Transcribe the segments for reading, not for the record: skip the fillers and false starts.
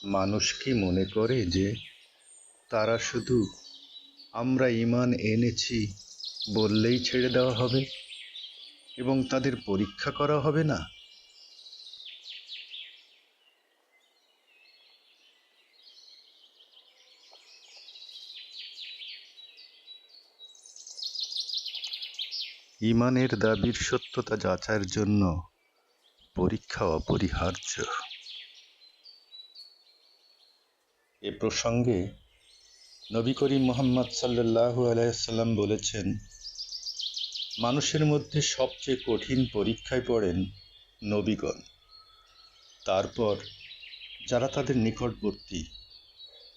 মানুষ কি মনে করে যে তারা শুধু আমরা ঈমান এনেছি বললেই ছেড়ে দেওয়া হবে এবং তাদের পরীক্ষা করা হবে না? ঈমানের দাবির সত্যতা যাচাইয়ের জন্য পরীক্ষা অপরিহার্য। এ প্রসঙ্গে নবী করিম মুহাম্মদ সাল্লাল্লাহু আলাইহি ওয়াসাল্লাম বলেছেন, মানুষের মধ্যে সবচেয়ে কঠিন পরীক্ষায় পড়েন নবীগণ, তারপর যারা তাদের নিকটবর্তী।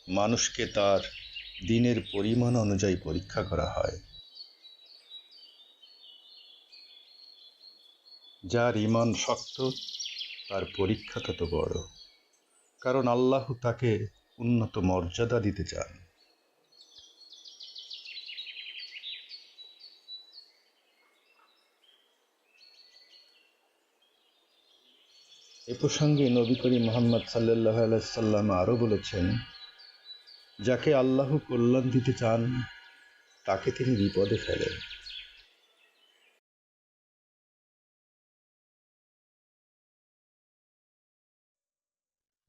মানুষকে তার দিনের পরিমাণ অনুযায়ী পরীক্ষা করা হয়। যার ঈমান শক্ত তার পরীক্ষা তত বড়, কারণ আল্লাহ তাকে উন্নত মর্যাদা দিতে চান। এ প্রসঙ্গে নবী করিম মুহাম্মদ সাল্লাল্লাহু আলাইহি ওয়াসাল্লাম আরও বলেছেন, যাকে আল্লাহ কল্যাণ দিতে চান তাকে তিনি বিপদে ফেলেন।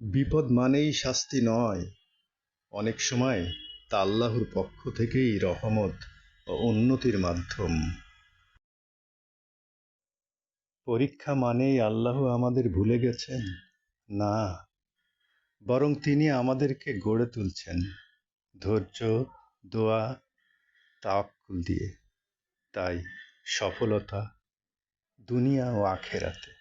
বিপদ মানেই শাস্তি নয়, অনেক সময় তা আল্লাহর পক্ষ থেকেই রহমত ও উন্নতির মাধ্যম। পরীক্ষা মানেই আল্লাহ আমাদের ভুলে গেছেন? না, বরং তিনি আমাদেরকে গড়ে তুলছেন ধৈর্য, দোয়া, তাওয়াক্কুল দিয়ে। তাই সফলতা দুনিয়া ও আখেরাতে